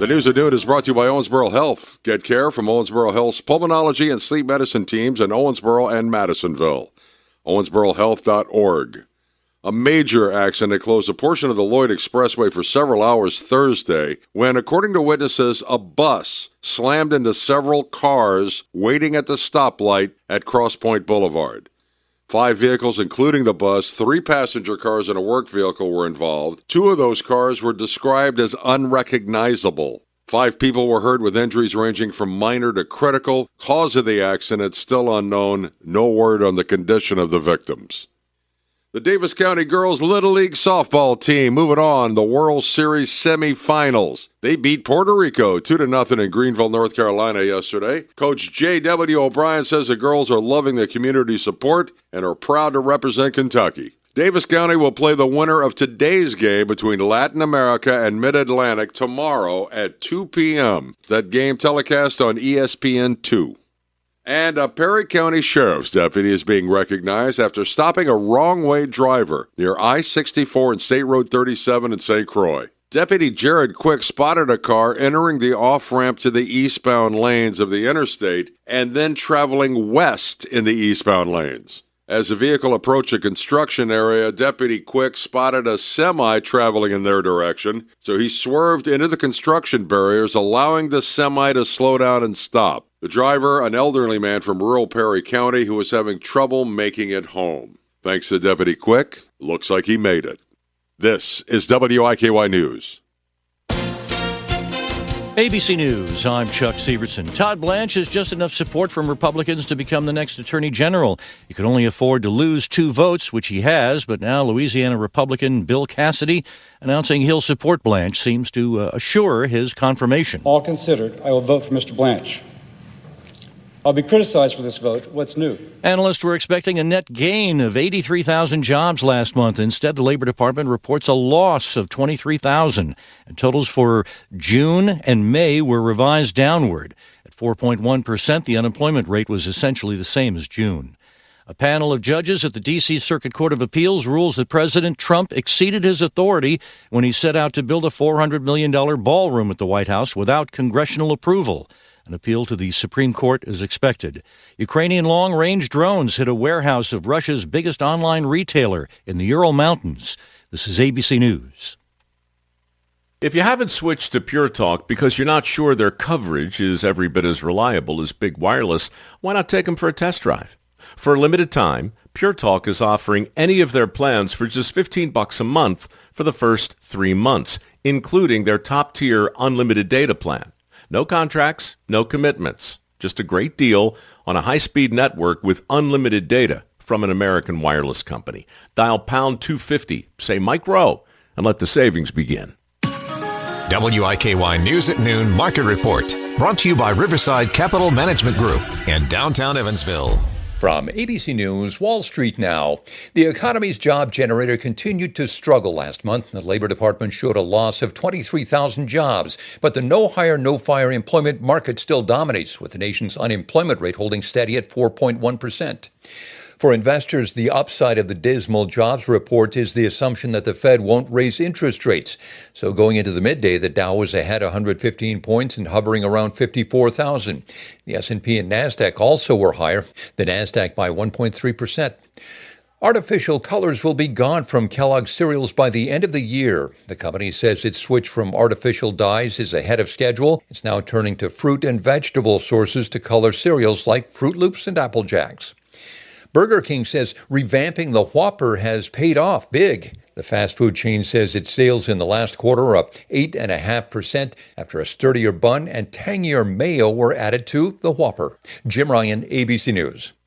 The News at Noon is brought to you by Owensboro Health. Get care from Owensboro Health's pulmonology and sleep medicine teams in Owensboro and Madisonville. OwensboroHealth.org. A major accident closed a portion of the Lloyd Expressway for several hours Thursday when, according to witnesses, a bus slammed into several cars waiting at the stoplight at Cross Point Boulevard. 5 vehicles, including the bus, 3 passenger cars, and a work vehicle were involved. 2 of those cars were described as unrecognizable. 5 people were hurt with injuries ranging from minor to critical. Cause of the accident still unknown. No word on the condition of the victims. The Daviess County Girls Little League softball team moving on the World Series semifinals. They beat Puerto Rico 2-0 in Greenville, North Carolina yesterday. Coach J.W. O'Brien says the girls are loving the community support and are proud to represent Kentucky. Daviess County will play the winner of today's game between Latin America and Mid-Atlantic tomorrow at 2 p.m. That game telecast on ESPN2. And a Perry County Sheriff's deputy is being recognized after stopping a wrong-way driver near I-64 and State Road 37 in St. Croix. Deputy Jared Quick spotted a car entering the off-ramp to the eastbound lanes of the interstate and then traveling west in the eastbound lanes. As the vehicle approached a construction area, Deputy Quick spotted a semi traveling in their direction, so he swerved into the construction barriers, allowing the semi to slow down and stop. The driver, an elderly man from rural Perry County who was having trouble making it home. Thanks to Deputy Quick, looks like he made it. This is WIKY News. ABC News, I'm Chuck Severson. Todd Blanche has just enough support from Republicans to become the next Attorney General. He could only afford to lose 2 votes, which he has, but now Louisiana Republican Bill Cassidy announcing he'll support Blanche seems to assure his confirmation. All considered, I will vote for Mr. Blanche. I'll be criticized for this vote. What's new? Analysts were expecting a net gain of 83,000 jobs last month. Instead, the Labor Department reports a loss of 23,000. And totals for June and May were revised downward. At 4.1%, the unemployment rate was essentially the same as June. A panel of judges at the D.C. Circuit Court of Appeals rules that President Trump exceeded his authority when he set out to build a $400 million ballroom at the White House without congressional approval. An appeal to the Supreme Court is expected. Ukrainian long-range drones hit a warehouse of Russia's biggest online retailer in the Ural Mountains. This is ABC News. If you haven't switched to Pure Talk because you're not sure their coverage is every bit as reliable as Big Wireless, why not take them for a test drive? For a limited time, Pure Talk is offering any of their plans for just $15 a month for the first 3 months, including their top-tier unlimited data plan. No contracts, no commitments. Just a great deal on a high-speed network with unlimited data from an American wireless company. Dial pound 250, say Mike Rowe, and let the savings begin. WIKY News at Noon Market Report. Brought to you by Riverside Capital Management Group in downtown Evansville. From ABC News, Wall Street now. The economy's job generator continued to struggle last month. The Labor Department showed a loss of 23,000 jobs. But the no-hire, no-fire employment market still dominates, with the nation's unemployment rate holding steady at 4.1%. For investors, the upside of the dismal jobs report is the assumption that the Fed won't raise interest rates. So going into the midday, the Dow was ahead 115 points and hovering around 54,000. The S&P and NASDAQ also were higher, the NASDAQ by 1.3%. Artificial colors will be gone from Kellogg's cereals by the end of the year. The company says its switch from artificial dyes is ahead of schedule. It's now turning to fruit and vegetable sources to color cereals like Fruit Loops and Apple Jacks. Burger King says revamping the Whopper has paid off big. The fast food chain says its sales in the last quarter are up 8.5% after a sturdier bun and tangier mayo were added to the Whopper. Jim Ryan, ABC News.